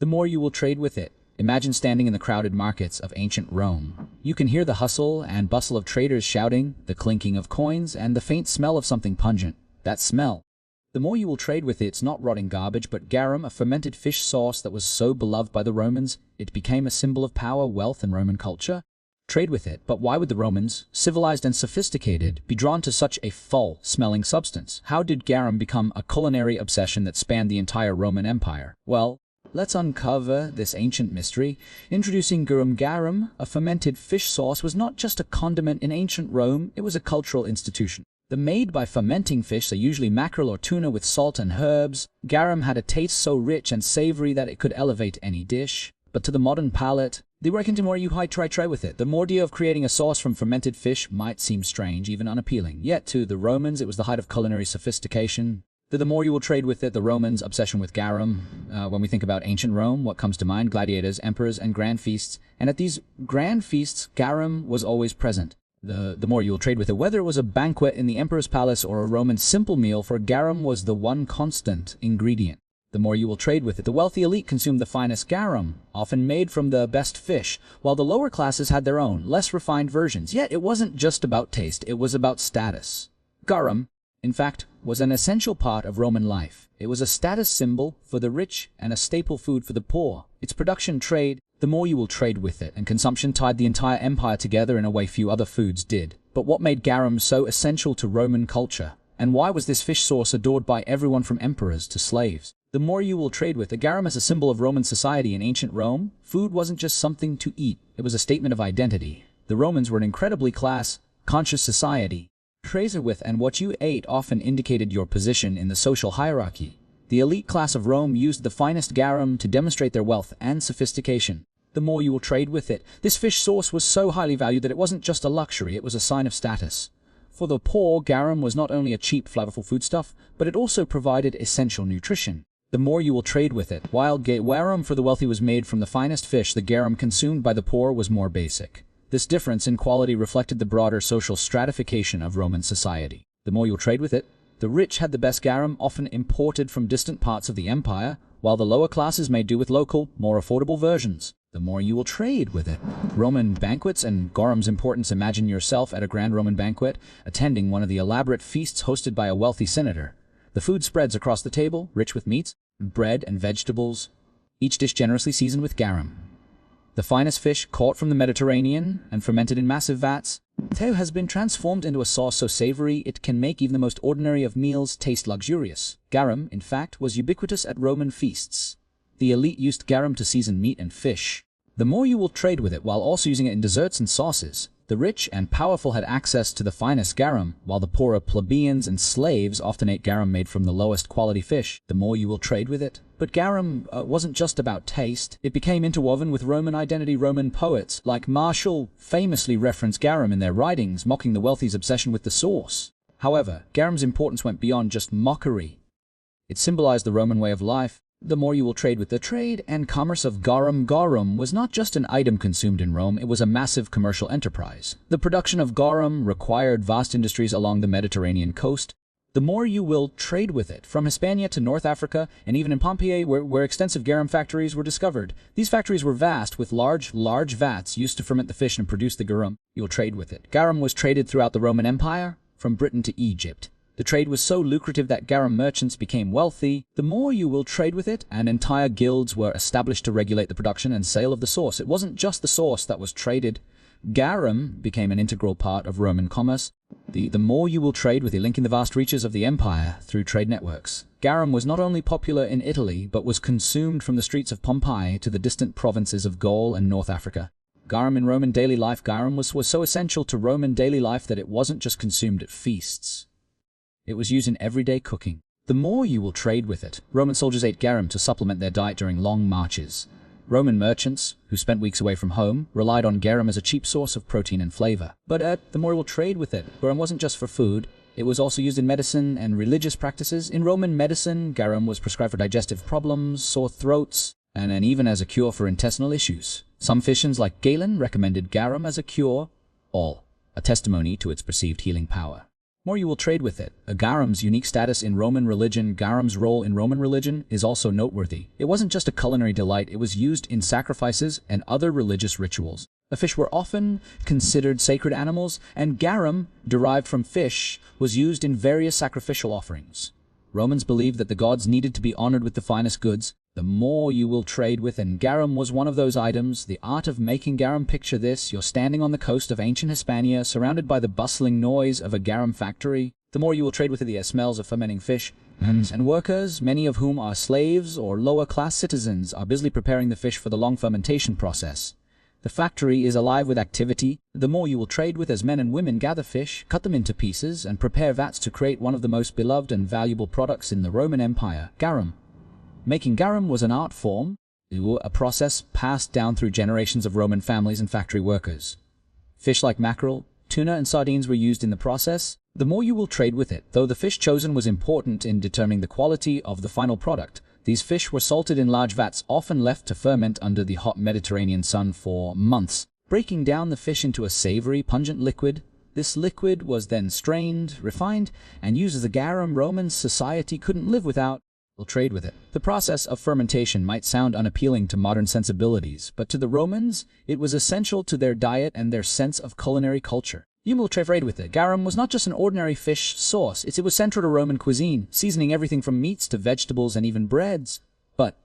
the more you will trade with it. Imagine standing in the crowded markets of ancient Rome. You can hear the hustle and bustle of traders shouting, the clinking of coins, and the faint smell of something pungent. That smell. The more you will trade with it's not rotting garbage, but garum, a fermented fish sauce that was so beloved by the Romans, it became a symbol of power, wealth, and Roman culture. Trade with it, but why would the Romans, civilized and sophisticated, be drawn to such a foul-smelling substance? How did garum become a culinary obsession that spanned the entire Roman Empire? Well, let's uncover this ancient mystery. Introducing garum, a fermented fish sauce, was not just a condiment in ancient Rome, it was a cultural institution. Made by fermenting fish, so usually mackerel or tuna with salt and herbs, garum had a taste so rich and savory that it could elevate any dish. But to the modern palate, the more you try with it, the more idea of creating a sauce from fermented fish might seem strange, even unappealing. Yet to the Romans, it was the height of culinary sophistication. The more you will trade with it, the Romans' obsession with garum. When we think about ancient Rome, what comes to mind? Gladiators, emperors, and grand feasts. And at these grand feasts, garum was always present. The more you will trade with it, whether it was a banquet in the emperor's palace or a Roman simple meal, for garum was the one constant ingredient. The more you will trade with it, the wealthy elite consumed the finest garum, often made from the best fish, while the lower classes had their own, less refined versions. Yet it wasn't just about taste, it was about status. Garum, in fact, was an essential part of Roman life. It was a status symbol for the rich and a staple food for the poor. Its production, trade, the more you will trade with it, and consumption tied the entire empire together in a way few other foods did. But what made garum so essential to Roman culture? And why was this fish sauce adored by everyone from emperors to slaves? The more you will trade with the garum as a symbol of Roman society in ancient Rome, food wasn't just something to eat, it was a statement of identity. The Romans were an incredibly class-conscious society. Trade with and what you ate often indicated your position in the social hierarchy. The elite class of Rome used the finest garum to demonstrate their wealth and sophistication. The more you will trade with it, this fish sauce was so highly valued that it wasn't just a luxury, it was a sign of status. For the poor, garum was not only a cheap, flavorful foodstuff, but it also provided essential nutrition. The more you will trade with it, while garum for the wealthy was made from the finest fish, the garum consumed by the poor was more basic. This difference in quality reflected the broader social stratification of Roman society. The more you'll trade with it, the rich had the best garum, often imported from distant parts of the empire, while the lower classes made do with local, more affordable versions. The more you will trade with it. Roman banquets and garum's importance. Imagine yourself at a grand Roman banquet, attending one of the elaborate feasts hosted by a wealthy senator. The food spreads across the table, rich with meats, bread, and vegetables, each dish generously seasoned with garum. The finest fish, caught from the Mediterranean and fermented in massive vats, has been transformed into a sauce so savory it can make even the most ordinary of meals taste luxurious. Garum, in fact, was ubiquitous at Roman feasts. The elite used garum to season meat and fish. The more you will trade with it while also using it in desserts and sauces. The rich and powerful had access to the finest garum, while the poorer plebeians and slaves often ate garum made from the lowest quality fish. The more you will trade with it. But garum wasn't just about taste. It became interwoven with Roman identity. Roman poets like Martial famously referenced garum in their writings, mocking the wealthy's obsession with the sauce. However, garum's importance went beyond just mockery. It symbolized the Roman way of life. The more you will trade with the trade and commerce of garum. Garum was not just an item consumed in Rome, it was a massive commercial enterprise. The production of garum required vast industries along the Mediterranean coast. The more you will trade with it, from Hispania to North Africa, and even in Pompeii, where extensive garum factories were discovered. These factories were vast, with large vats used to ferment the fish and produce the garum. You'll trade with it. Garum was traded throughout the Roman Empire, from Britain to Egypt. The trade was so lucrative that garum merchants became wealthy. The more you will trade with it, and entire guilds were established to regulate the production and sale of the sauce. It wasn't just the sauce that was traded. Garum became an integral part of Roman commerce. The more you will trade with it, linking the vast reaches of the empire through trade networks. Garum was not only popular in Italy, but was consumed from the streets of Pompeii to the distant provinces of Gaul and North Africa. Garum in Roman daily life. Garum was so essential to Roman daily life that it wasn't just consumed at feasts. It was used in everyday cooking. The more you will trade with it. Roman soldiers ate garum to supplement their diet during long marches. Roman merchants, who spent weeks away from home, relied on garum as a cheap source of protein and flavor. But the more you will trade with it. Garum wasn't just for food. It was also used in medicine and religious practices. In Roman medicine, garum was prescribed for digestive problems, sore throats, and even as a cure for intestinal issues. Some physicians like Galen recommended garum as a cure, all a testimony to its perceived healing power. more you will trade with it. Garum's unique status in Roman religion. Garum's role in Roman religion is also noteworthy. It wasn't just a culinary delight, it was used in sacrifices and other religious rituals. The fish were often considered sacred animals, and garum, derived from fish, was used in various sacrificial offerings. Romans believed that the gods needed to be honored with the finest goods. The more you will trade with, and garum was one of those items. The art of making garum. Picture this: you're standing on the coast of ancient Hispania, surrounded by the bustling noise of a garum factory. The more you will trade with the smells of fermenting fish, and workers, many of whom are slaves or lower-class citizens, are busily preparing the fish for the long fermentation process. The factory is alive with activity. The more you will trade with, as men and women gather fish, cut them into pieces, and prepare vats to create one of the most beloved and valuable products in the Roman Empire, garum. Making garum was an art form, a process passed down through generations of Roman families and factory workers. Fish like mackerel, tuna, and sardines were used in the process. The more you will trade with it, though the fish chosen was important in determining the quality of the final product. These fish were salted in large vats, often left to ferment under the hot Mediterranean sun for months, breaking down the fish into a savory, pungent liquid. This liquid was then strained, refined, and used as a garum Roman society couldn't live without. Will trade with it. The process of fermentation might sound unappealing to modern sensibilities, but to the Romans, it was essential to their diet and their sense of culinary culture. You will trade with it. Garum was not just an ordinary fish sauce, it was central to Roman cuisine, seasoning everything from meats to vegetables and even breads. But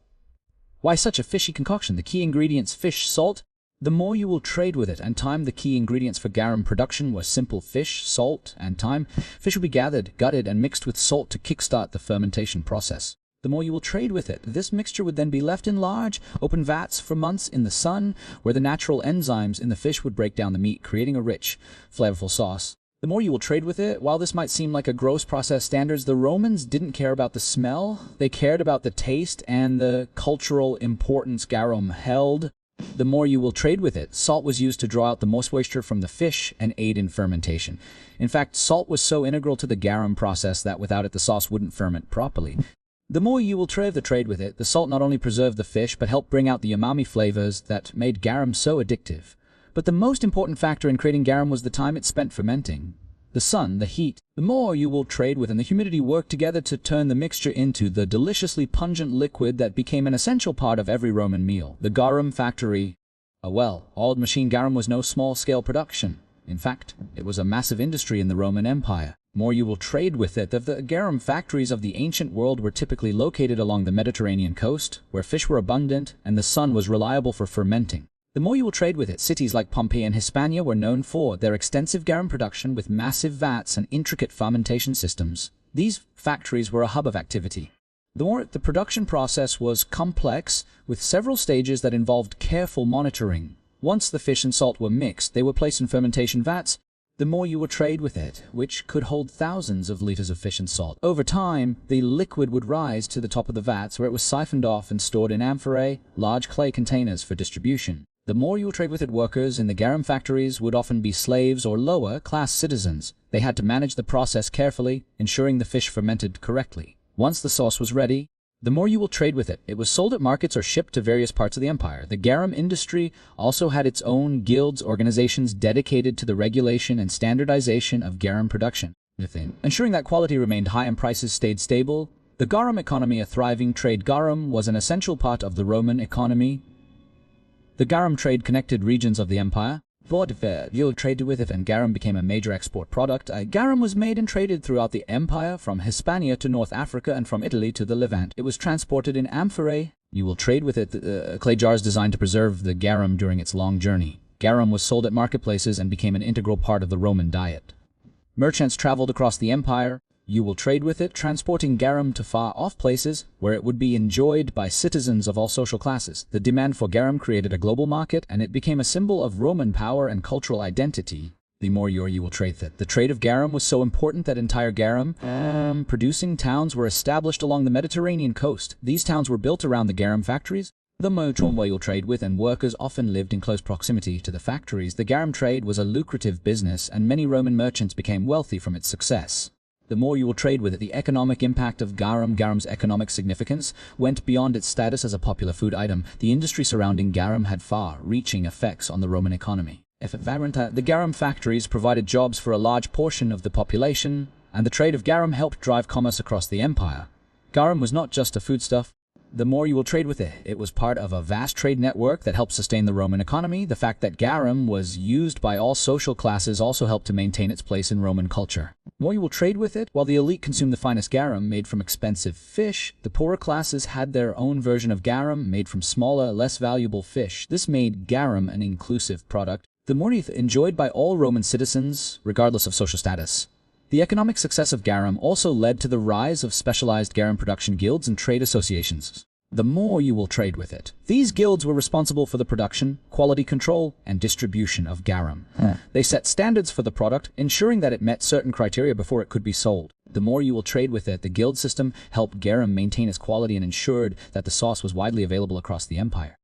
why such a fishy concoction? The key ingredients: fish, salt. The more you will trade with it, and time. The key ingredients for garum production were simple: fish, salt, and time. Fish would be gathered, gutted, and mixed with salt to kickstart the fermentation process. The more you will trade with it, this mixture would then be left in large, open vats for months in the sun, where the natural enzymes in the fish would break down the meat, creating a rich, flavorful sauce. The more you will trade with it, while this might seem like a gross process standards, the Romans didn't care about the smell. They cared about the taste and the cultural importance garum held. The more you will trade with it, salt was used to draw out the moisture from the fish and aid in fermentation. In fact, salt was so integral to the garum process that without it the sauce wouldn't ferment properly. The more you will trade with it, the salt not only preserved the fish but helped bring out the umami flavors that made garum so addictive. But the most important factor in creating garum was the time it spent fermenting. The sun, the heat, the more you will trade with, and the humidity worked together to turn the mixture into the deliciously pungent liquid that became an essential part of every Roman meal. The garum factory. A well-oiled machine. Garum was no small-scale production. In fact, it was a massive industry in the Roman Empire. More you will trade with it. The garum factories of the ancient world were typically located along the Mediterranean coast, where fish were abundant and the sun was reliable for fermenting. The more you will trade with it, cities like Pompeii and Hispania were known for their extensive garum production with massive vats and intricate fermentation systems. These factories were a hub of activity. The production process was complex, with several stages that involved careful monitoring. Once the fish and salt were mixed, they were placed in fermentation vats. The more you would trade with it, which could hold thousands of liters of fish and salt. Over time, the liquid would rise to the top of the vats, where it was siphoned off and stored in amphorae, large clay containers for distribution. The more you will trade with it, workers in the garum factories would often be slaves or lower-class citizens. They had to manage the process carefully, ensuring the fish fermented correctly. Once the sauce was ready, the more you will trade with it, it was sold at markets or shipped to various parts of the empire. The garum industry also had its own guilds, organizations dedicated to the regulation and standardization of garum production, ensuring that quality remained high and prices stayed stable. The garum economy, a thriving trade. Garum was an essential part of the Roman economy. The garum trade connected regions of the empire. You traded with it, and garum became a major export product. Garum was made and traded throughout the empire, from Hispania to North Africa and from Italy to the Levant. It was transported in amphorae. You will trade with it, clay jars designed to preserve the garum during its long journey. Garum was sold at marketplaces and became an integral part of the Roman diet. Merchants traveled across the empire. You will trade with it, transporting garum to far-off places where it would be enjoyed by citizens of all social classes. The demand for garum created a global market, and it became a symbol of Roman power and cultural identity. The more you will trade with it. The trade of garum was so important that entire garum producing towns were established along the Mediterranean coast. These towns were built around the garum factories. The more you'll trade with, and workers often lived in close proximity to the factories. The garum trade was a lucrative business, and many Roman merchants became wealthy from its success. The more you will trade with it, the economic impact of garum. Garum's economic significance went beyond its status as a popular food item. The industry surrounding garum had far-reaching effects on the Roman economy. The garum factories provided jobs for a large portion of the population, and the trade of garum helped drive commerce across the empire. Garum was not just a foodstuff. The more you will trade with it, it was part of a vast trade network that helped sustain the Roman economy. The fact that garum was used by all social classes also helped to maintain its place in Roman culture. The more you will trade with it, while the elite consumed the finest garum made from expensive fish, the poorer classes had their own version of garum made from smaller, less valuable fish. This made garum an inclusive product, the more enjoyed by all Roman citizens, regardless of social status. The economic success of garum also led to the rise of specialized garum production guilds and trade associations. The more you will trade with it. These guilds were responsible for the production, quality control, and distribution of garum. They set standards for the product, ensuring that it met certain criteria before it could be sold. The more you will trade with it, the guild system helped garum maintain its quality and ensured that the sauce was widely available across the empire.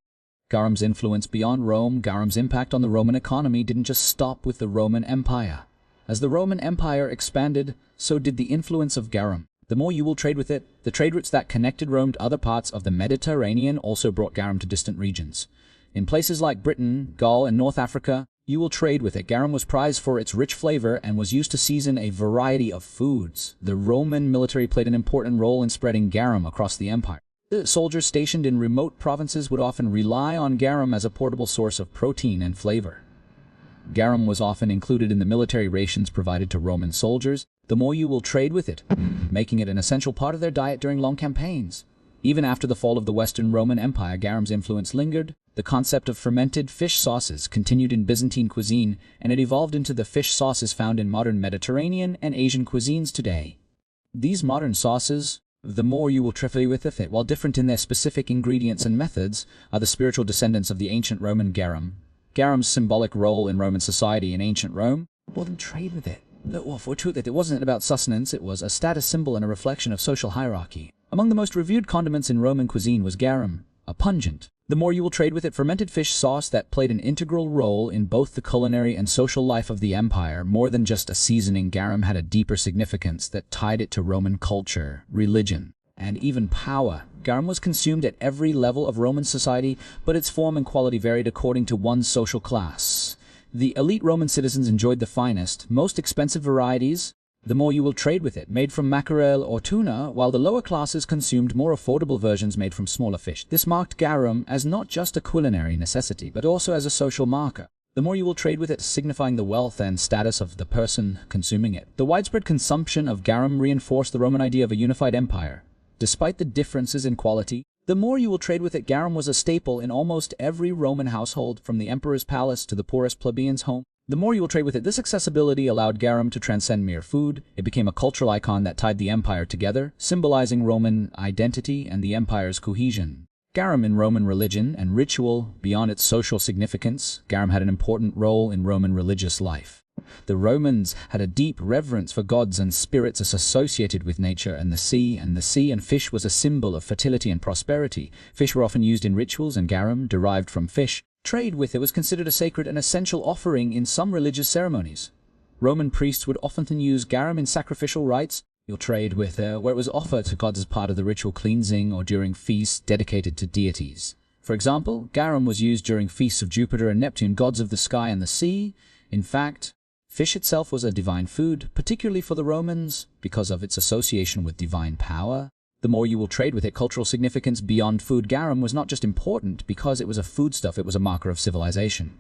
Garum's influence beyond Rome. Garum's impact on the Roman economy didn't just stop with the Roman Empire. As the Roman Empire expanded, so did the influence of garum. The more you will trade with it, the trade routes that connected Rome to other parts of the Mediterranean also brought garum to distant regions. In places like Britain, Gaul, and North Africa, you will trade with it. Garum was prized for its rich flavor and was used to season a variety of foods. The Roman military played an important role in spreading garum across the empire. Soldiers stationed in remote provinces would often rely on garum as a portable source of protein and flavor. Garum was often included in the military rations provided to Roman soldiers. The more you will trade with it, making it an essential part of their diet during long campaigns. Even after the fall of the Western Roman Empire, garum's influence lingered. The concept of fermented fish sauces continued in Byzantine cuisine, and it evolved into the fish sauces found in modern Mediterranean and Asian cuisines today. These modern sauces, the more you will trade with it, while different in their specific ingredients and methods, are the spiritual descendants of the ancient Roman garum. Garum's symbolic role in Roman society in ancient Rome, more than trade with it. For truth, it wasn't about sustenance, it was a status symbol and a reflection of social hierarchy. Among the most revered condiments in Roman cuisine was garum, a pungent. The more you will trade with it, fermented fish sauce that played an integral role in both the culinary and social life of the empire. More than just a seasoning, garum had a deeper significance that tied it to Roman culture, religion, and even power. Garum was consumed at every level of Roman society, but its form and quality varied according to one's social class. The elite Roman citizens enjoyed the finest, most expensive varieties. The more you will trade with it, made from mackerel or tuna, while the lower classes consumed more affordable versions made from smaller fish. This marked garum as not just a culinary necessity, but also as a social marker. The more you will trade with it, signifying the wealth and status of the person consuming it. The widespread consumption of garum reinforced the Roman idea of a unified empire. Despite the differences in quality, the more you will trade with it, garum was a staple in almost every Roman household, from the emperor's palace to the poorest plebeian's home. The more you will trade with it, this accessibility allowed garum to transcend mere food. It became a cultural icon that tied the empire together, symbolizing Roman identity and the empire's cohesion. Garum in Roman religion and ritual. Beyond its social significance, garum had an important role in Roman religious life. The Romans had a deep reverence for gods and spirits associated with nature and the sea and fish was a symbol of fertility and prosperity. Fish were often used in rituals, and garum, derived from fish, trade with it was considered a sacred and essential offering in some religious ceremonies. Roman priests would often use garum in sacrificial rites. You'll trade with where it was offered to gods as part of the ritual cleansing or during feasts dedicated to deities. For example, garum was used during feasts of Jupiter and Neptune, gods of the sky and the sea. In fact, fish itself was a divine food, particularly for the Romans, because of its association with divine power. The more you will trade with it, cultural significance beyond food. Garum was not just important because it was a foodstuff, it was a marker of civilization.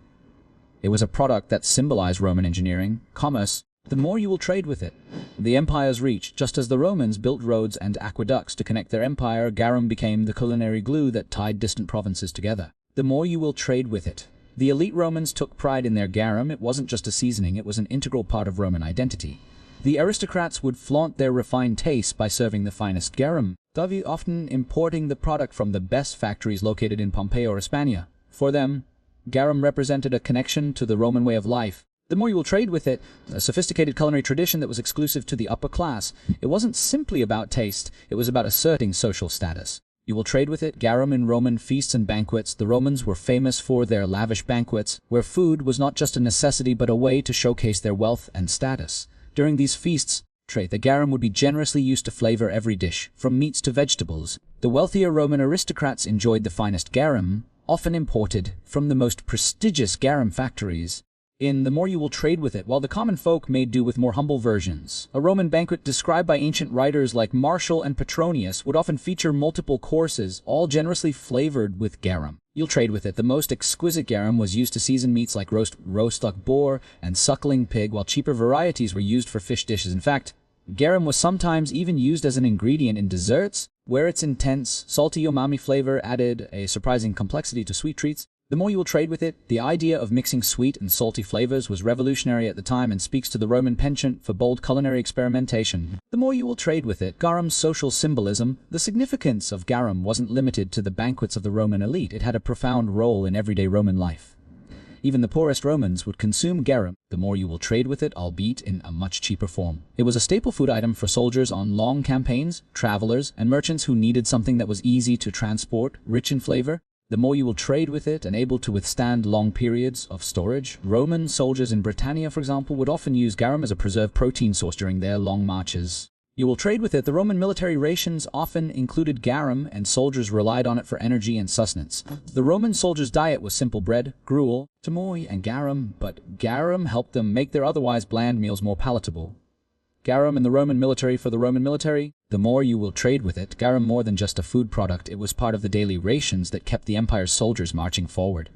It was a product that symbolized Roman engineering, commerce. The more you will trade with it, the empire's reach. Just as the Romans built roads and aqueducts to connect their empire, garum became the culinary glue that tied distant provinces together. The more you will trade with it. The elite Romans took pride in their garum. It wasn't just a seasoning, it was an integral part of Roman identity. The aristocrats would flaunt their refined taste by serving the finest garum, often importing the product from the best factories located in Pompeii or Hispania. For them, garum represented a connection to the Roman way of life. The more you will trade with it, a sophisticated culinary tradition that was exclusive to the upper class. It wasn't simply about taste, it was about asserting social status. You will trade with it, garum in Roman feasts and banquets. The Romans were famous for their lavish banquets, where food was not just a necessity but a way to showcase their wealth and status. During these feasts, the garum would be generously used to flavor every dish, from meats to vegetables. The wealthier Roman aristocrats enjoyed the finest garum, often imported from the most prestigious garum factories. In The More You Will Trade With It, while the common folk made do with more humble versions. A Roman banquet described by ancient writers like Martial and Petronius would often feature multiple courses, all generously flavored with garum. You'll trade with it. The most exquisite garum was used to season meats like roast duck boar and suckling pig, while cheaper varieties were used for fish dishes. In fact, garum was sometimes even used as an ingredient in desserts, where its intense, salty umami flavor added a surprising complexity to sweet treats. The more you will trade with it, the idea of mixing sweet and salty flavors was revolutionary at the time and speaks to the Roman penchant for bold culinary experimentation. The more you will trade with it, garum's social symbolism. The significance of garum wasn't limited to the banquets of the Roman elite. It had a profound role in everyday Roman life. Even the poorest Romans would consume garum. The more you will trade with it, albeit in a much cheaper form. It was a staple food item for soldiers on long campaigns, travelers, and merchants who needed something that was easy to transport, rich in flavor. The more you will trade with it and able to withstand long periods of storage. Roman soldiers in Britannia, for example, would often use garum as a preserved protein source during their long marches. You will trade with it. The Roman military rations often included garum, and soldiers relied on it for energy and sustenance. The Roman soldiers' diet was simple bread, gruel, tamoy, and garum, but garum helped them make their otherwise bland meals more palatable. Garum in the Roman military. For the Roman military, the more you will trade with it. Garum more than just a food product, it was part of the daily rations that kept the empire's soldiers marching forward.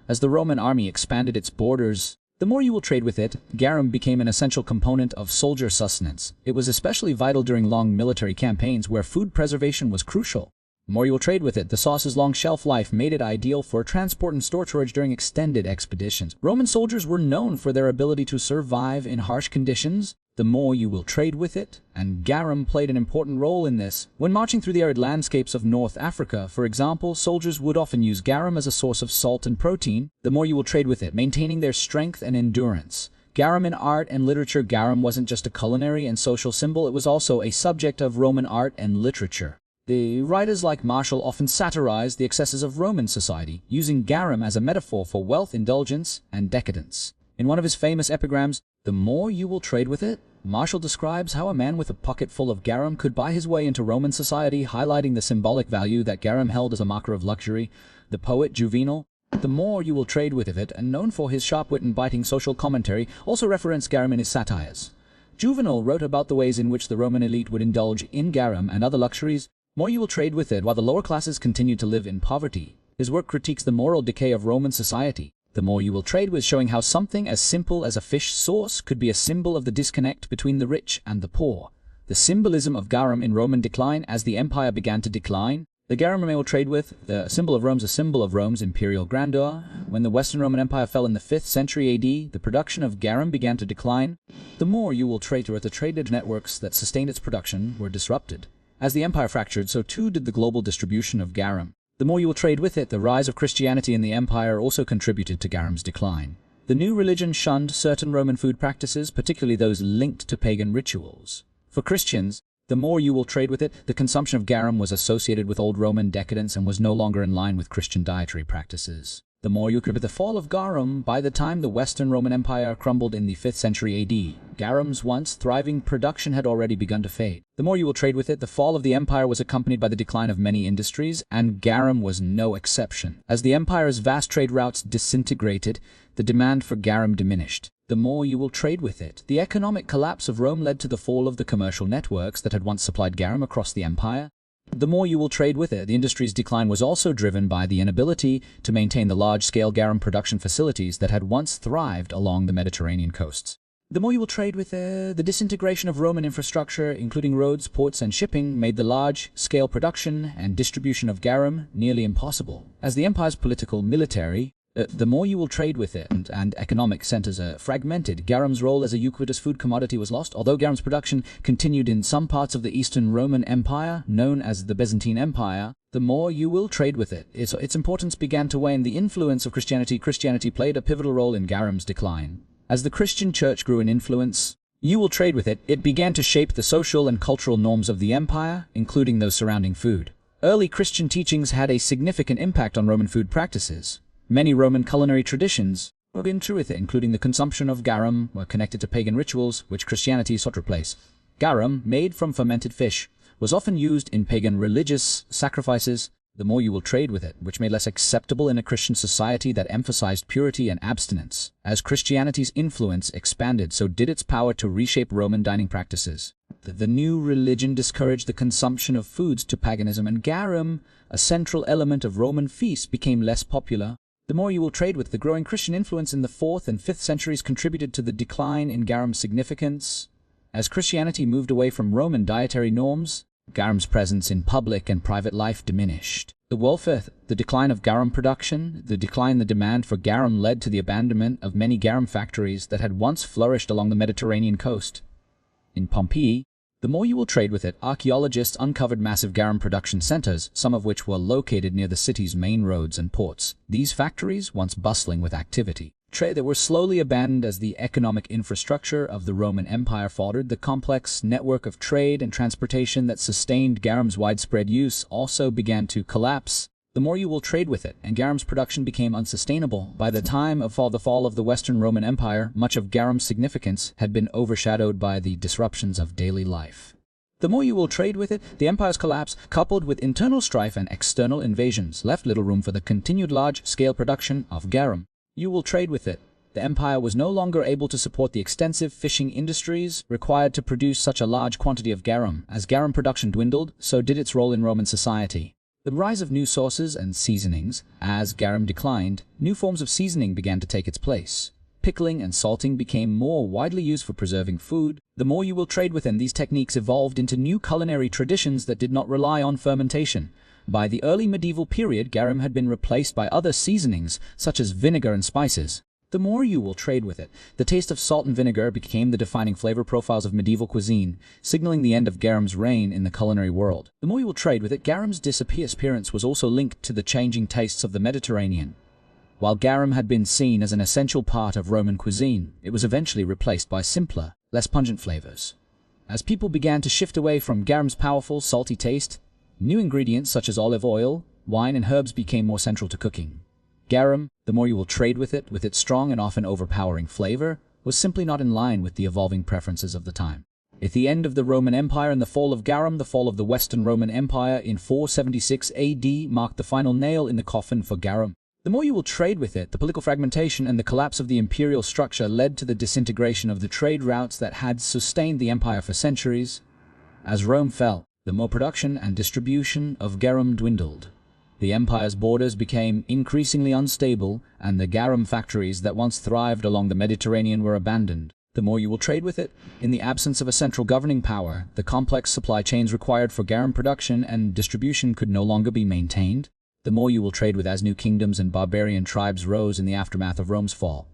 As the Roman army expanded its borders, the more you will trade with it, garum became an essential component of soldier sustenance. It was especially vital during long military campaigns where food preservation was crucial. The more you will trade with it, the sauce's long shelf life made it ideal for transport and storage during extended expeditions. Roman soldiers were known for their ability to survive in harsh conditions. The more you will trade with it, and garum played an important role in this. When marching through the arid landscapes of North Africa, for example, soldiers would often use garum as a source of salt and protein. The more you will trade with it, maintaining their strength and endurance. Garum in art and literature. Garum wasn't just a culinary and social symbol, it was also a subject of Roman art and literature. The writers like Martial often satirized the excesses of Roman society, using garum as a metaphor for wealth, indulgence, and decadence. In one of his famous epigrams, "The more you will trade with it," Martial describes how a man with a pocket full of garum could buy his way into Roman society, highlighting the symbolic value that garum held as a marker of luxury. The poet Juvenal, "The more you will trade with it," and known for his sharp wit and biting social commentary, also referenced garum in his satires. Juvenal wrote about the ways in which the Roman elite would indulge in garum and other luxuries. More you will trade with it, while the lower classes continued to live in poverty. His work critiques the moral decay of Roman society. The more you will trade with, showing how something as simple as a fish sauce could be a symbol of the disconnect between the rich and the poor. The symbolism of garum in Roman decline. As the empire began to decline, the garum may will trade with, the symbol of Rome's a symbol of Rome's imperial grandeur. When the Western Roman Empire fell in the 5th century AD, the production of garum began to decline. The more you will trade with, the traded networks that sustained its production were disrupted. As the empire fractured, so too did the global distribution of garum. The more you will trade with it, the rise of Christianity in the empire also contributed to garum's decline. The new religion shunned certain Roman food practices, particularly those linked to pagan rituals. For Christians, the more you will trade with it, the consumption of garum was associated with old Roman decadence and was no longer in line with Christian dietary practices. The more you could. With the fall of garum, by the time the Western Roman Empire crumbled in the 5th century AD, garum's once thriving production had already begun to fade. The more you will trade with it, the fall of the empire was accompanied by the decline of many industries, and garum was no exception. As the empire's vast trade routes disintegrated, the demand for garum diminished. The more you will trade with it. The economic collapse of Rome led to the fall of the commercial networks that had once supplied garum across the empire. The more you will trade with it. The industry's decline was also driven by the inability to maintain the large-scale garum production facilities that had once thrived along the Mediterranean coasts. The more you will trade with it. The disintegration of Roman infrastructure, including roads, ports, and shipping, made the large-scale production and distribution of garum nearly impossible. As the empire's political, military, the more you will trade with it, and economic centers are fragmented, garum's role as a ubiquitous food commodity was lost. Although garum's production continued in some parts of the Eastern Roman Empire, known as the Byzantine Empire, the more you will trade with it. Its importance began to wane. The influence of Christianity played a pivotal role in garum's decline. As the Christian church grew in influence, you will trade with it. It began to shape the social and cultural norms of the empire, including those surrounding food. Early Christian teachings had a significant impact on Roman food practices. Many Roman culinary traditions were in true with it, including the consumption of garum, were connected to pagan rituals, which Christianity sought to replace. Garum, made from fermented fish, was often used in pagan religious sacrifices. the more you will trade with it, which made less acceptable in a Christian society that emphasized purity and abstinence. As Christianity's influence expanded, so did its power to reshape Roman dining practices. The new religion discouraged the consumption of foods to paganism, and garum, a central element of Roman feasts, became less popular. The more you will trade with, the growing Christian influence in the 4th and 5th centuries contributed to the decline in garum's significance. As Christianity moved away from Roman dietary norms, garum's presence in public and private life diminished. The decline of garum production, the decline in the demand for garum led to the abandonment of many garum factories that had once flourished along the Mediterranean coast. In Pompeii, the more you will trade with it, archaeologists uncovered massive garum production centers, some of which were located near the city's main roads and ports. These factories, once bustling with activity, they were slowly abandoned as the economic infrastructure of the Roman Empire faltered. The complex network of trade and transportation that sustained garum's widespread use also began to collapse. The more you will trade with it, and garum's production became unsustainable. By the time of the fall of the Western Roman Empire, much of garum's significance had been overshadowed by the disruptions of daily life. The more you will trade with it, the empire's collapse, coupled with internal strife and external invasions, left little room for the continued large-scale production of garum. You will trade with it. The empire was no longer able to support the extensive fishing industries required to produce such a large quantity of garum. As garum production dwindled, so did its role in Roman society. The rise of new sauces and seasonings. As garum declined, new forms of seasoning began to take its place. Pickling and salting became more widely used for preserving food. The more you will trade with, and these techniques evolved into new culinary traditions that did not rely on fermentation. By the early medieval period, garum had been replaced by other seasonings, such as vinegar and spices. The more you will trade with it, the taste of salt and vinegar became the defining flavor profiles of medieval cuisine, signaling the end of garum's reign in the culinary world. The more you will trade with it, garum's disappearance was also linked to the changing tastes of the Mediterranean. While garum had been seen as an essential part of Roman cuisine, it was eventually replaced by simpler, less pungent flavors. As people began to shift away from garum's powerful, salty taste, new ingredients such as olive oil, wine, and herbs became more central to cooking. Garum, the more you will trade with its strong and often overpowering flavor, was simply not in line with the evolving preferences of the time. At the end of the Roman Empire and the fall of garum, the fall of the Western Roman Empire in 476 AD marked the final nail in the coffin for garum. The more you will trade with it, the political fragmentation and the collapse of the imperial structure led to the disintegration of the trade routes that had sustained the empire for centuries. As Rome fell, the more production and distribution of garum dwindled. The empire's borders became increasingly unstable, and the garum factories that once thrived along the Mediterranean were abandoned. The more you will trade with it, in the absence of a central governing power, the complex supply chains required for garum production and distribution could no longer be maintained. The more you will trade with, as new kingdoms and barbarian tribes rose in the aftermath of Rome's fall,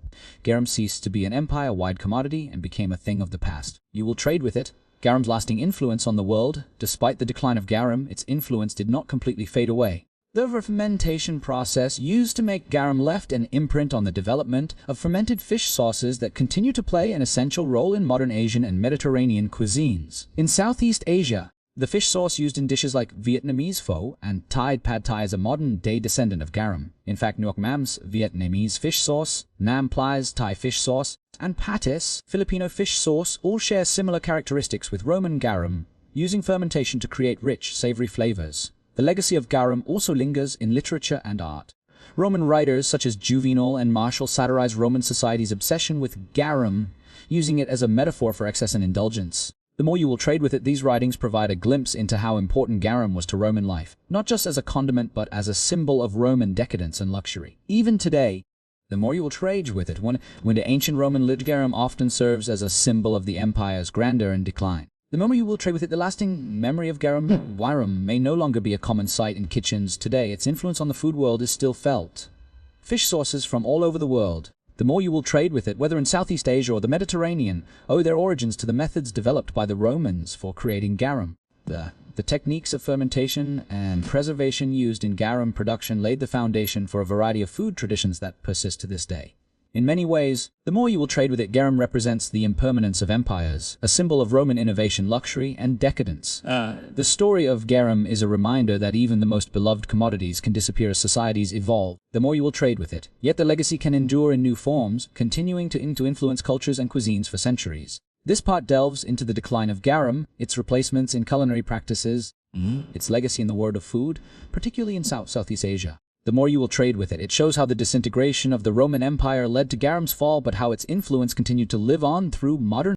garum ceased to be an empire-wide commodity and became a thing of the past. You will trade with it. Garum's lasting influence on the world. Despite the decline of garum, its influence did not completely fade away. The fermentation process used to make garum left an imprint on the development of fermented fish sauces that continue to play an essential role in modern Asian and Mediterranean cuisines. In Southeast Asia, the fish sauce used in dishes like Vietnamese pho and Thai pad thai is a modern-day descendant of garum. In fact, Nuoc Mam's Vietnamese fish sauce, Nam Plai's Thai fish sauce, and Patis, Filipino fish sauce, all share similar characteristics with Roman garum, using fermentation to create rich, savory flavors. The legacy of garum also lingers in literature and art. Roman writers such as Juvenal and Martial satirize Roman society's obsession with garum, using it as a metaphor for excess and indulgence. The more you will trade with it, these writings provide a glimpse into how important garum was to Roman life, not just as a condiment but as a symbol of Roman decadence and luxury. Even today, the more you will trade with it, when the ancient Roman garum often serves as a symbol of the empire's grandeur and decline. The more you will trade with it, the lasting memory of garum may no longer be a common sight in kitchens today. Its influence on the food world is still felt. Fish sauces from all over the world. The more you will trade with it, whether in Southeast Asia or the Mediterranean, owe their origins to the methods developed by the Romans for creating garum. The techniques of fermentation and preservation used in garum production laid the foundation for a variety of food traditions that persist to this day. In many ways, the more you will trade with it, garum represents the impermanence of empires, a symbol of Roman innovation, luxury, and decadence. The story of garum is a reminder that even the most beloved commodities can disappear as societies evolve. The more you will trade with it, yet the legacy can endure in new forms, continuing to influence cultures and cuisines for centuries. This part delves into the decline of garum, its replacements in culinary practices, its legacy in the world of food, particularly in Southeast Asia. The more you will trade with it, it shows how the disintegration of the Roman Empire led to Garum's fall, but how its influence continued to live on through modern